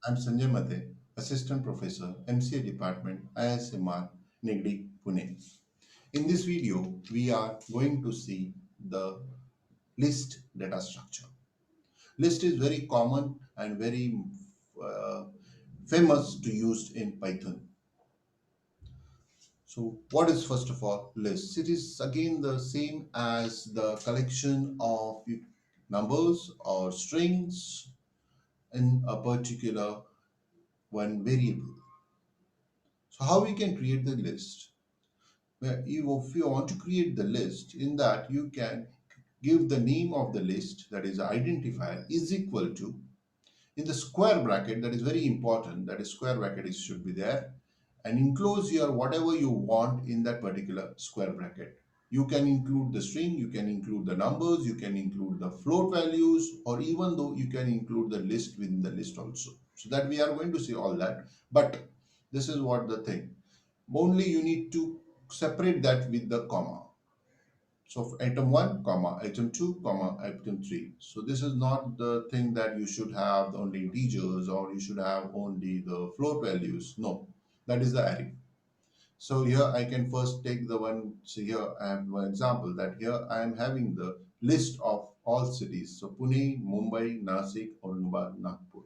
I'm Sanjay Mate, Assistant Professor, MCA Department, ISMR, Nigdi, Pune. In this video, we are going to see the list data structure. List is very common and very uh, famous to use in Python. So what is first of all list? It is again the same as the collection of numbers or strings in a particular one variable. So how we can create the list? Where if you want to create the list, in that you can give the name of the list, that is identifier, is equal to, in the square bracket, that is very important, that is square bracket is should be there, and enclose your whatever you want in that particular square bracket. You can include the string, you can include the numbers, you can include the float values, or even though you can include the list within the list also. So that we are going to see all that, but this is what the thing. Only you need to separate that with the comma. So for item 1, comma, item 2, comma, item 3. So this is not the thing that you should have only integers or you should have only the float values. No, that is the array. So here I can first take the one. So here I have one example, that here I am having the list of all cities. So Pune, Mumbai, Nasik, Aurangabad, Nagpur.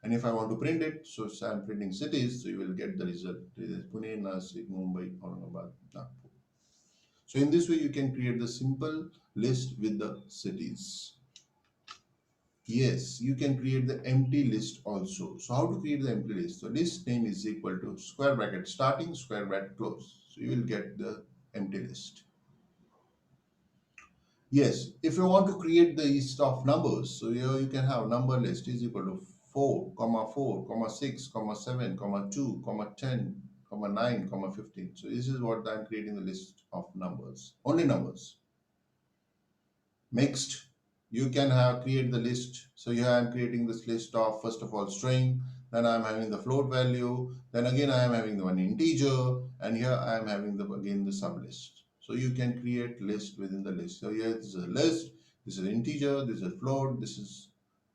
And if I want to print it, so I'm printing cities, so you will get the result. It is Pune, Nasik, Mumbai, Aurangabad, Nagpur. So in this way, you can create the simple list with the cities. Yes, you can create the empty list also. So how to create the empty list? So list name is equal to square bracket starting, square bracket close. So you will get the empty list. Yes, if you want to create the list of numbers, so here you can have number list is equal to 4, comma 4, comma 6, comma 7, comma 2, comma 10, comma 9, comma 15. So this is what I'm creating the list of numbers, only numbers. Mixed, you can have create the list. So here I'm creating this list of first of all string, then I'm having the float value, then again I am having the one integer, and here I am having the again the sub list. So you can create list within the list. So here this is a list, this is integer, this is float, this is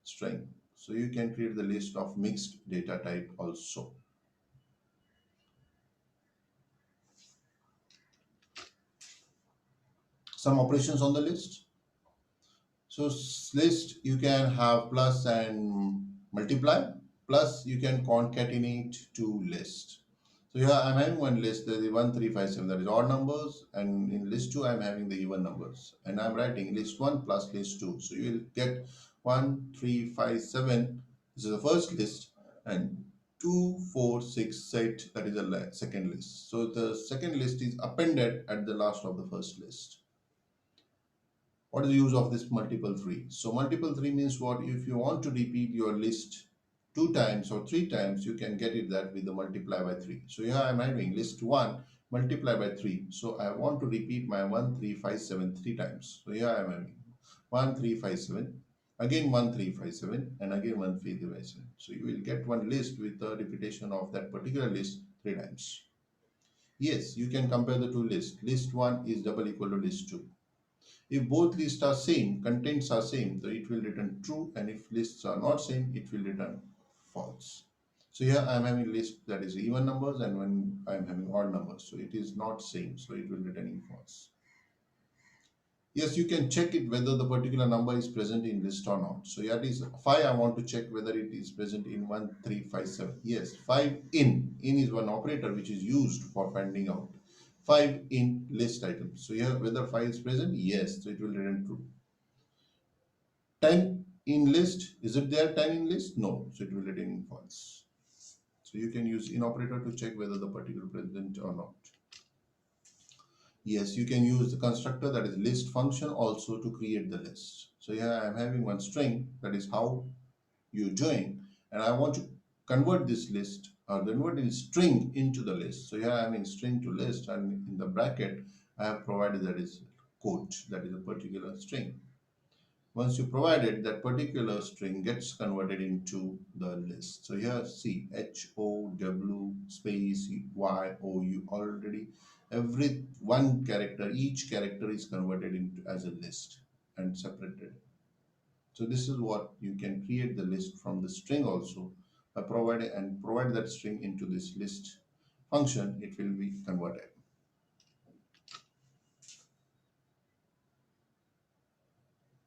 string. So you can create the list of mixed data type also. Some operations on the list. So list, you can have plus and multiply, plus you can concatenate to list. So here I'm having one list, that is 1, 3, 5, 7, that is odd numbers, and in list 2 I'm having the even numbers, and I'm writing list 1 plus list 2. So you will get 1, 3, 5, 7, this is the first list, and 2, 4, 6, 8, that is the second list. So the second list is appended at the last of the first list. What is the use of this multiple 3? So multiple 3 means what? If you want to repeat your list 2 times or 3 times, you can get it that with the multiply by 3. So here I am having list 1 multiply by 3. So I want to repeat my 1, 3, 5, 7 3 times. So here I am having 1, 3, 5, 7, again 1, 3, 5, 7, and again 1, 3, 5, 7. So you will get one list with the repetition of that particular list 3 times. Yes, you can compare the two lists. List 1 is double equal to list 2. If both lists are same, contents are same, so it will return true, and if lists are not same, it will return false. So here I am having list that is even numbers, and when I am having odd numbers, so it is not same, so it will return false. Yes, you can check it whether the particular number is present in list or not. So that is 5. I want to check whether it is present in 1, 3, 5, 7. Yes, 5 in is one operator which is used for finding out 5 in list items. So here whether 5 is present, yes, so it will return true. 10 in list, is it there 10 in list? No, so it will return false. So you can use in operator to check whether the particular present or not. Yes, you can use the constructor, that is list function, also to create the list. So here I am having one string, that is how you join, and I want to convert this list or convert in string into the list. So here I am in string to list, and in the bracket I have provided that is quote, that is a particular string. Once you provide it, that particular string gets converted into the list. So here see HOW space YOU, already every one character, each character is converted into as a list and separated. So this is what you can create the list from the string also by provide that string into this list function, it will be converted.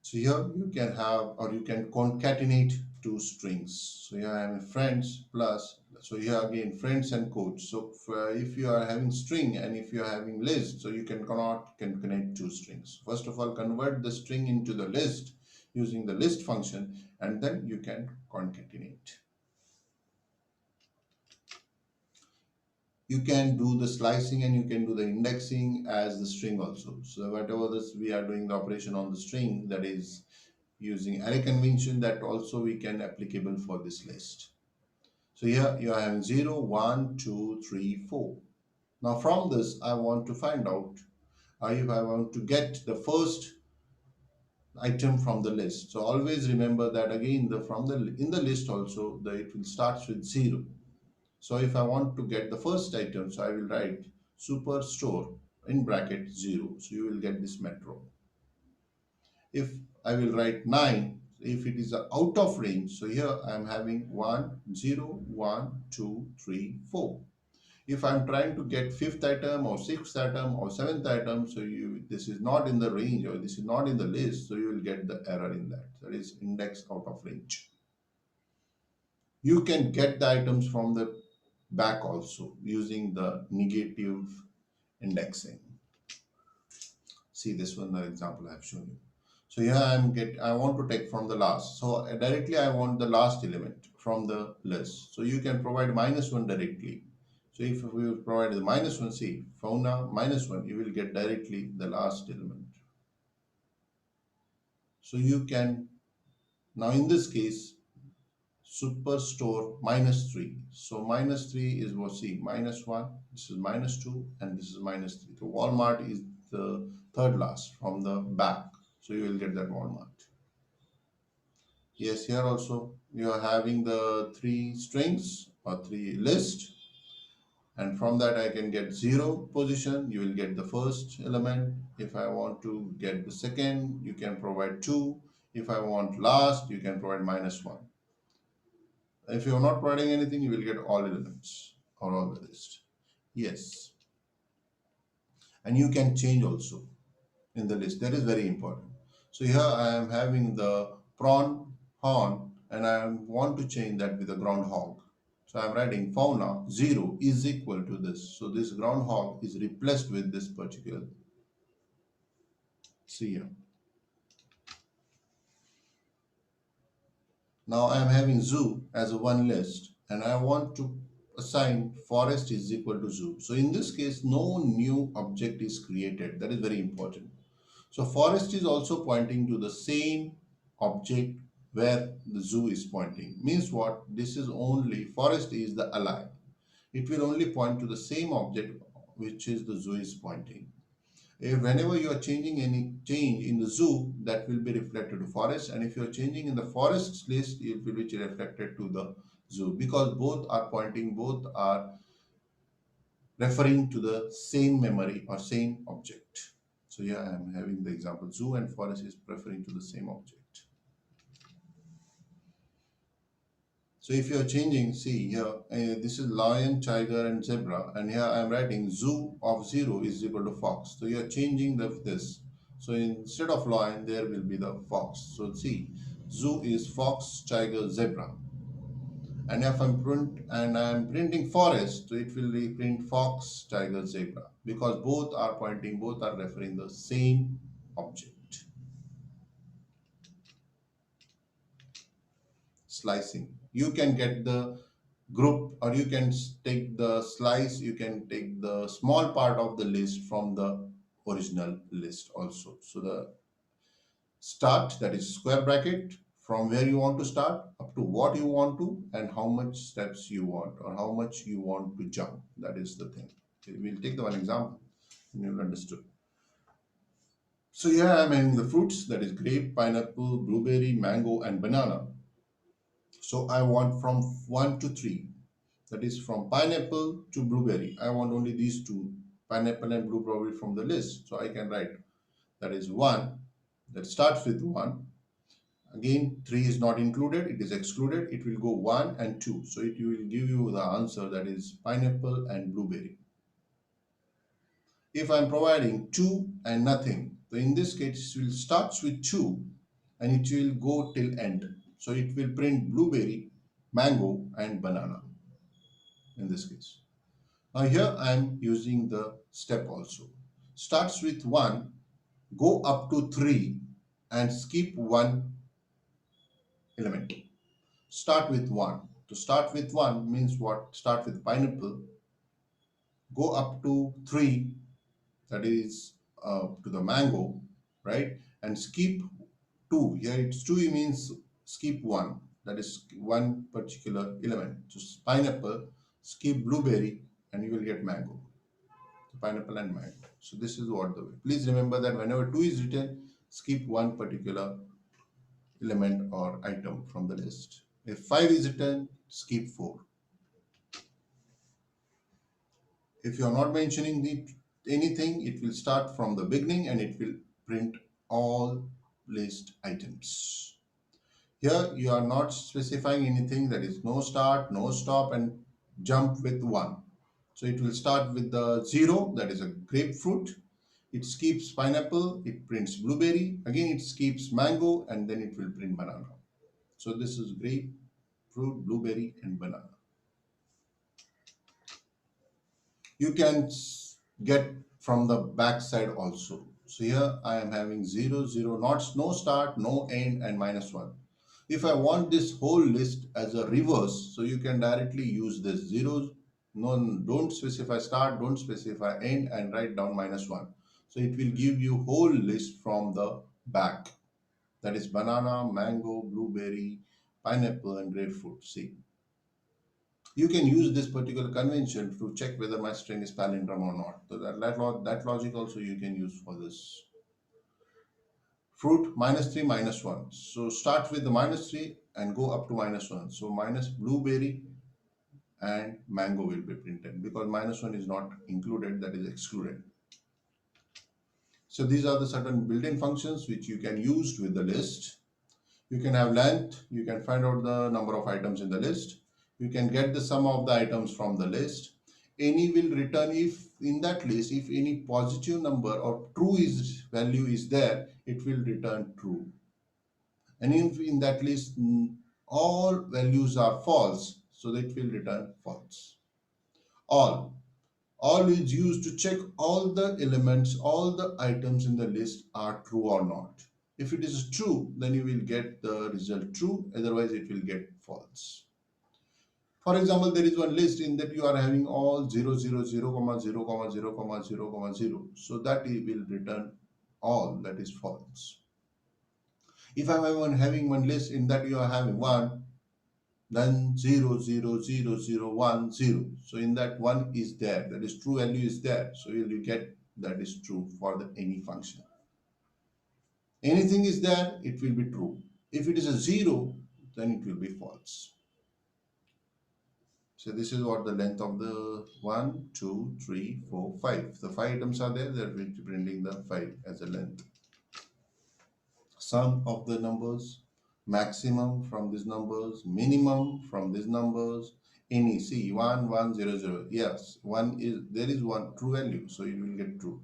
So here you can have or you can concatenate two strings. So here I am friends plus, so here again friends and quotes. So if you are having string and if you are having list, so you can cannot concatenate two strings. First of all, convert the string into the list using the list function, and then you can concatenate. You can do the slicing and you can do the indexing as the string also. So whatever this we are doing the operation on the string, that is using array convention, that also we can applicable for this list. So here you are having 0, 1, 2, 3, 4. Now from this I want to find out if I want to get the first item from the list. So always remember that again the from the in the list also it will start with 0. So if I want to get the first item, so I will write superstore in bracket 0. So you will get this metro. If I will write 9, if it is out of range, so here I am having 1, 0, 1, 2, 3, 4. If I'm trying to get fifth item or sixth item or seventh item, so this is not in the range or this is not in the list, so you will get the error in that. That is index out of range. You can get the items from the back also using the negative indexing. See this one, the example I have shown you. So here I want to take from the last. So directly I want the last element from the list. So you can provide -1 directly. So if we will provide the -1, see fauna -1, you will get directly the last element. So you can now in this case superstore -3. So -3 is what, see -1, this is -2, and this is -3. So Walmart is the third last from the back. So you will get that Walmart. Yes, here also you are having the three strings or three list, and from that I can get 0 position. You will get the first element. If I want to get the second, you can provide 2. If I want last, you can provide -1. If you are not providing anything, you will get all elements or all the list. Yes, and you can change also in the list. That is very important. So here I am having the prawn horn, and I want to change that with a groundhog. So I'm writing fauna 0 is equal to this. So this groundhog is replaced with this particular. See here. Now I am having zoo as a one list, and I want to assign forest is equal to zoo. So in this case, no new object is created. That is very important. So forest is also pointing to the same object where the zoo is pointing. Means what? This is only forest is the ally. It will only point to the same object which is the zoo is pointing. If whenever you are changing any change in the zoo, that will be reflected to forest, and if you are changing in the forest list, it will be reflected to the zoo, because both are pointing, both are referring to the same memory or same object. So here I am having the example zoo and forest is referring to the same object. So if you are changing, see here, this is lion, tiger, and zebra, and here I am writing zoo of 0 is equal to fox. So you are changing this. So instead of lion, there will be the fox. So see, zoo is fox, tiger, zebra. And if I'm printing forest, so it will be print fox, tiger, zebra, because both are pointing, both are referring the same object. Slicing, you can get the group, or you can take the slice, you can take the small part of the list from the original list also. So the start, that is square bracket, from where you want to start up to what you want to and how much steps you want or how much you want to jump. That is the thing. Okay, we'll take the one example and you'll understood. So here I'm having the fruits, that is grape, pineapple, blueberry, mango, and banana. So I want from 1 to 3. That is from pineapple to blueberry. I want only these two, pineapple and blueberry, from the list. So I can write that is 1, that starts with 1, Again, 3 is not included, it is excluded. It will go 1 and 2. So it will give you the answer, that is pineapple and blueberry. If I'm providing 2 and nothing, so in this case, it will start with 2 and it will go till end. So it will print blueberry, mango, and banana in this case. Now here I am using the step also. Starts with 1, go up to 3 and skip one element. Start with 1. To start with 1 means what? Start with pineapple, go up to 3, that is to the mango, right? And skip 2. Here it's 2 means skip 1, that is one particular element. So pineapple, skip blueberry, and you will get mango. So pineapple and mango. So this is what the way. Please remember that whenever 2 is written, skip one particular element or item from the list. If 5 is written, skip 4. If you are not mentioning anything, it will start from the beginning and it will print all list items. Here you are not specifying anything, that is no start, no stop, and jump with 1. So it will start with the 0, that is a grapefruit. It skips pineapple, it prints blueberry. Again, it skips mango, and then it will print banana. So this is grapefruit, blueberry, and banana. You can get from the back side also. So here I am having 0, 0, not no start, no end, and -1. If I want this whole list as a reverse, so you can directly use this zeros. No, don't specify start, don't specify end, and write down -1. So it will give you whole list from the back. That is banana, mango, blueberry, pineapple, and grapefruit. See, you can use this particular convention to check whether my string is palindrome or not. So that logic also you can use for this. Fruit -3, -1. So start with the -3 and go up to -1. So minus blueberry and mango will be printed because -1 is not included, that is excluded. So these are the certain built-in functions which you can use with the list. You can have length, you can find out the number of items in the list. You can get the sum of the items from the list. Any will return if in that list, if any positive number or true is value is there, it will return true. And if in that list all values are false, so that will return false. All is used to check all the elements, all the items in the list are true or not. If it is true, then you will get the result true, otherwise it will get false. For example, there is one list in that you are having all 0, 0, 0, 0, 0, 0, 0, 0. So that it will return all, that is false. If I am having one list in that you are having 1, then 0, 0, 0, 0, 1, 0. So in that 1 is there, that is true value is there. So you will get that is true for the any function. Anything is there, it will be true. If it is a 0, then it will be false. So this is what the length of the 1, 2, 3, 4, 5. The 5 items are there, they will be printing the 5 as a length. Sum of the numbers, maximum from these numbers, minimum from these numbers, any. See 1, 1, 0, 0. Yes, there is one true value, so it will get true.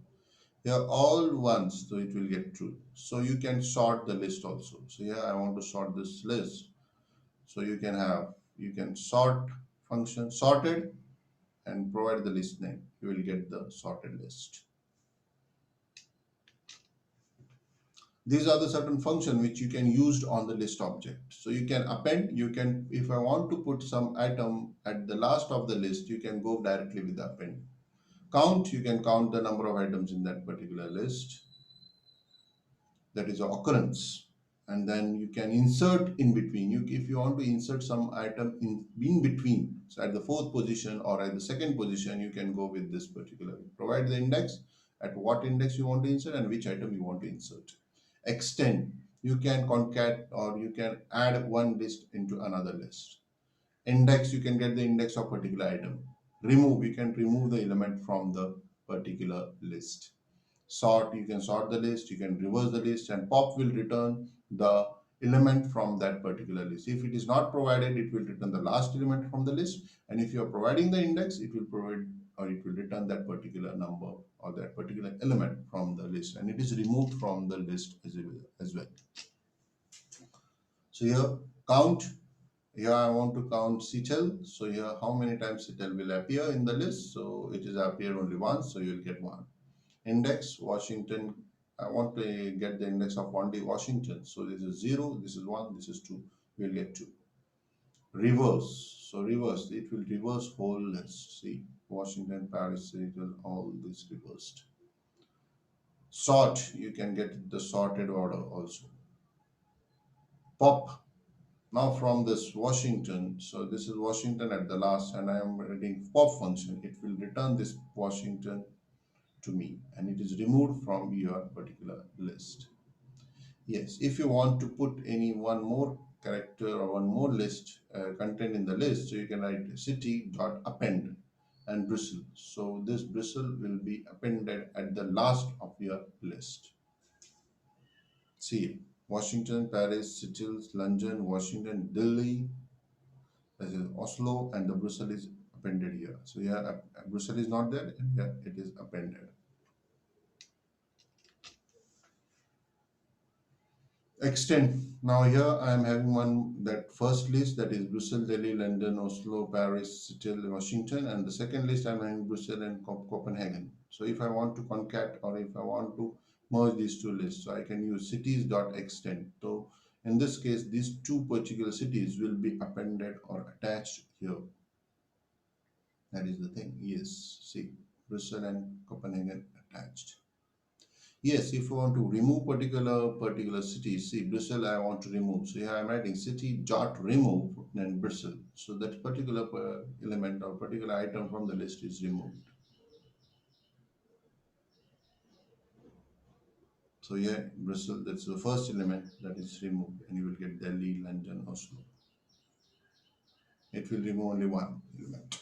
Here all ones, so it will get true. So you can sort the list also. So here I want to sort this list. So you can sort function sorted and provide the list name. You will get the sorted list. These are the certain function which you can use on the list object. So you can append, if I want to put some item at the last of the list, you can go directly with the append. Count, you can count the number of items in that particular list. That is an occurrence. And then you can insert in between. If you want to insert some item in between, so at the 4th position or at the 2nd position, you can go with this particular. Provide the index, at what index you want to insert and which item you want to insert. Extend, you can concat or you can add one list into another list. Index, you can get the index of particular item. Remove, you can remove the element from the particular list. Sort, you can sort the list, you can reverse the list, and pop will return the element from that particular list. If it is not provided, it will return the last element from the list. And if you are providing the index, it will provide or it will return that particular number or that particular element from the list, and it is removed from the list as well. So here count. Here I want to count Seattle. So here how many times Seattle will appear in the list. So it is appeared only once, so you will get one. Index Washington. I want to get the index of one day Washington. So this is 0, this is 1, this is 2. We will get 2. Reverse. So reverse, it will reverse whole list. See, Washington, Paris, Seattle, all this reversed. Sort, you can get the sorted order also. Pop. Now from this Washington, so this is Washington at the last, and I am writing pop function. It will return this Washington to me, and it is removed from your particular list. Yes, if you want to put any one more character or one more list content in the list, so you can write city dot append and bristle. So this bristle will be appended at the last of your list. See, Washington, Paris, Seattle, London, Washington, Delhi, this is Oslo, and the Brussels is appended here. So here Brussels is not there, and here it is appended. Extend. Now here I am having one that first list, that is Brussels, Delhi, London, Oslo, Paris, Seattle, Washington, and the second list I am having Brussels and Copenhagen. So if I want to concat or if I want to merge these two lists, so I can use cities.extend. So in this case, these two particular cities will be appended or attached here. That is the thing. Yes, see, Brussels and Copenhagen attached. Yes, if you want to remove particular city, see Brussels I want to remove. So here I'm writing city dot remove and Brussels. So that particular element or particular item from the list is removed. So here Brussels, that's the first element that is removed, and you will get Delhi, London, Oslo. It will remove only one element.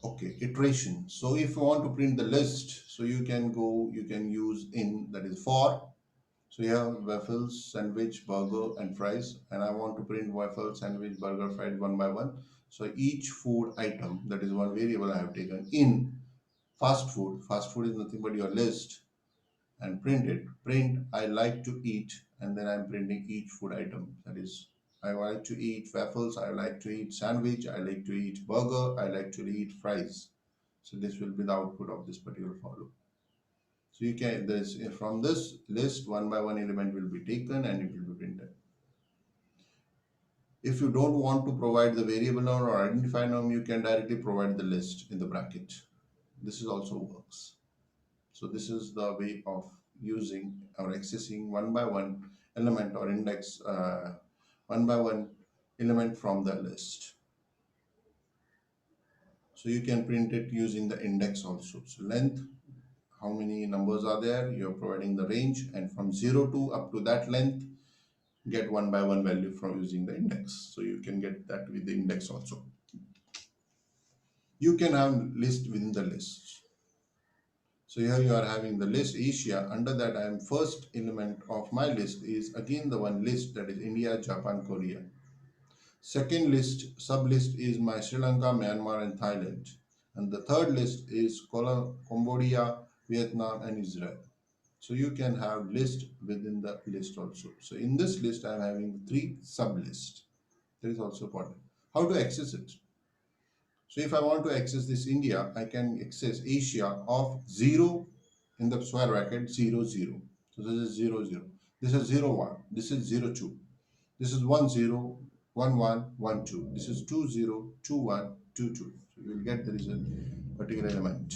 Okay, iteration. So if you want to print the list, so you can use in, that is for. So you have waffles, sandwich, burger, and fries, and I want to print waffle, sandwich, burger, fries one by one. So each food item, that is one variable I have taken in fast food. Fast food is nothing but your list, and print it. Print I like to eat, and then I'm printing each food item. That is, I like to eat waffles, I like to eat sandwich, I like to eat burger, I like to eat fries. So this will be the output of this particular for loop. So you can, this from this list one by one element will be taken and it will be printed. If you don't want to provide the variable name or identifier name, you can directly provide the list in the bracket. This is also works. So this is the way of using or accessing one by one element or index, one by one element from the list. So you can print it using the index also. So length, how many numbers are there? You're providing the range, and from 0 to up to that length, get one by one value from using the index. So you can get that with the index also. You can have list within the list. So here you are having the list Asia. Under that, I am first element of my list is again the one list, that is India, Japan, Korea. Second list, sub list is my Sri Lanka, Myanmar, and Thailand. And the third list is Cambodia, Vietnam, and Israel. So you can have list within the list also. So in this list, I am having 3 sub lists. That is also important. How to access it? So if I want to access this India, I can access Asia of 0 in the square bracket 0 0. So this is 0 0. This is 0 1. This is 0 2. This is 1 0 1 1 1 2. This is 2 0 2 1 2 2. So you will get there is a particular element.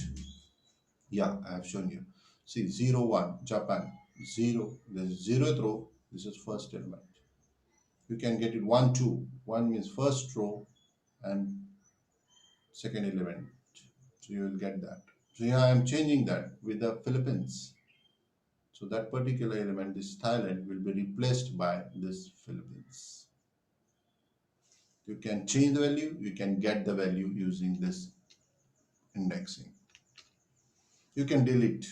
Yeah, I have shown you. See 0 1 Japan 0. This is 0th row. This is first element. You can get it 1 2. 1 means first row and second element. So you will get that. So here I am changing that with the Philippines. So that particular element, this Thailand, will be replaced by this Philippines. You can change the value, you can get the value using this indexing. You can delete.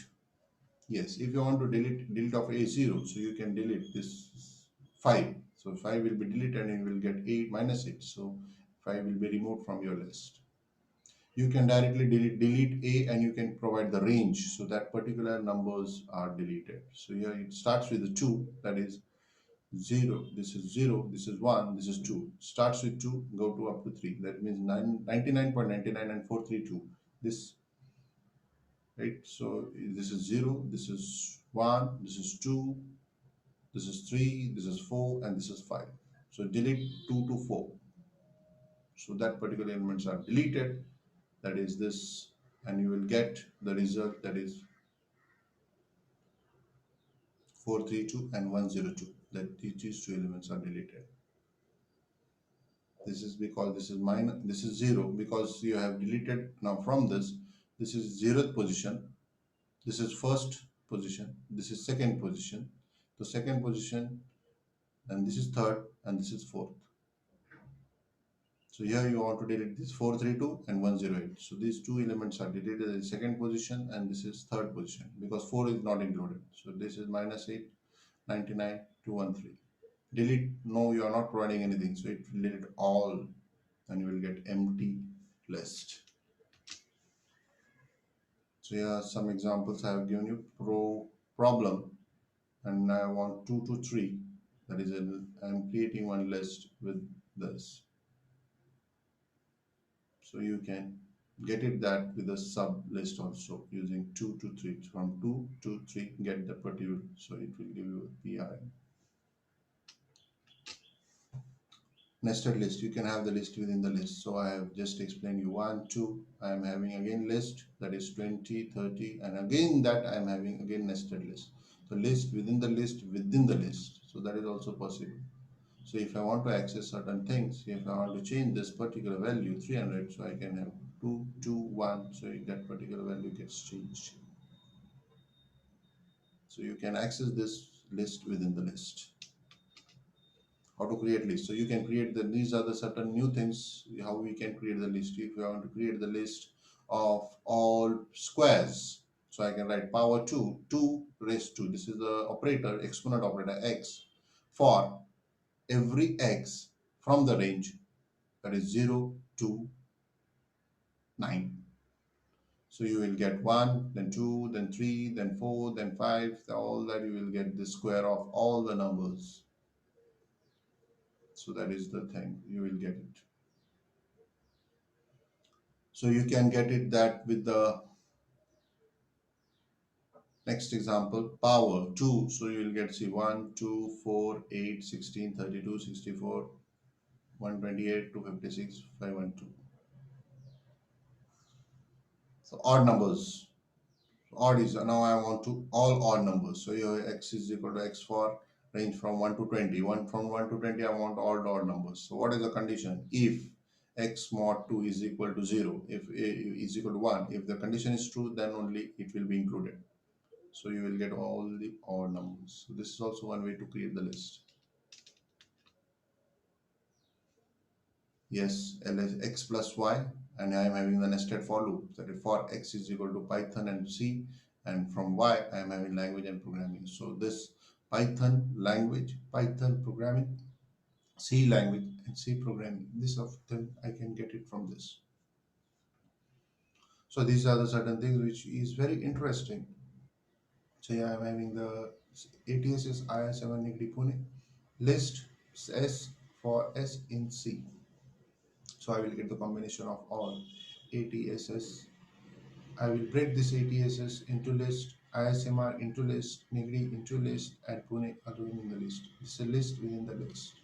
Yes, if you want to delete of A0, so you can delete this 5. So 5 will be deleted and you will get 8 minus 8. So 5 will be removed from your list. You can directly delete A and you can provide the range so that particular numbers are deleted. So here it starts with the 2, that is 0, this is 0, this is 1, this is 2. Starts with 2, go to up to 3. That means 99.99 and 432. This, right? So this is 0, this is 1, this is 2, this is 3, this is 4, and this is 5. So delete 2 to 4. So that particular elements are deleted. That is this, and you will get the result, that is 432 and 102. That these two elements are deleted. This is because this is minus, this is 0 because you have deleted. Now from this is 0th position, this is first position, this is second position, the second position, and this is third, and this is fourth. So here you want to delete this 432 and 108. So these two elements are deleted in second position, and this is third position because 4 is not included. So this is minus 8, 99, 213. Delete, no, you are not providing anything. So it will delete all and you will get empty list. So here are some examples I have given you. Problem, and I want 2 to 3. That is, I'm creating one list with this. So you can get it that with a sub list also using 2 to 3. From 2 to 3, get the particular. So it will give you a PI. Nested list, you can have the list within the list. So I have just explained you 1, 2. I am having again list, that is 20, 30, and again that I am having again nested list. So list within the list within the list. So that is also possible. So if I want to access certain things, if I want to change this particular value 300, so I can have 2, 2, 1. So that particular value gets changed. So you can access this list within the list. How to create list? So you can create these are the certain new things how we can create the list. If you want to create the list of all squares, so I can write power 2, 2 raised to, this is the operator, exponent operator x, for every x from the range, that is 0 to 9. So you will get 1, then 2, then 3, then 4, then 5, all that you will get the square of all the numbers. So that is the thing, you will get it. So you can get it that with the next example, power 2. So you will get, see, 1, 2, 4, 8, 16, 32, 64, 128, 256, 512. So odd numbers. Odd is, now I want to all odd numbers. So your x is equal to x for range from 1 to 20. From 1 to 20, I want all odd numbers. So what is the condition? If x mod 2 is equal to 0, if a is equal to 1, if the condition is true, then only it will be included. So you will get all the odd numbers. So this is also one way to create the list. Yes, ls x plus y, and I am having the nested for loop. That is, for x is equal to Python and C, and from y I am having language and programming. So this Python language, Python programming, C language, and C programming, this of them I can get it from this. So these are the certain things which is very interesting. So yeah, I'm having the ATS is IS7 Nigri Pune list S for S in C. So I will get the combination of all ATSS. I will break this ATSS into list, ISMR into list, Nigri into list, and Pune again in the list. It's a list within the list.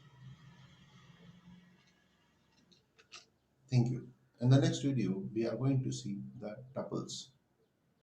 Thank you. In the next video, we are going to see the tuples.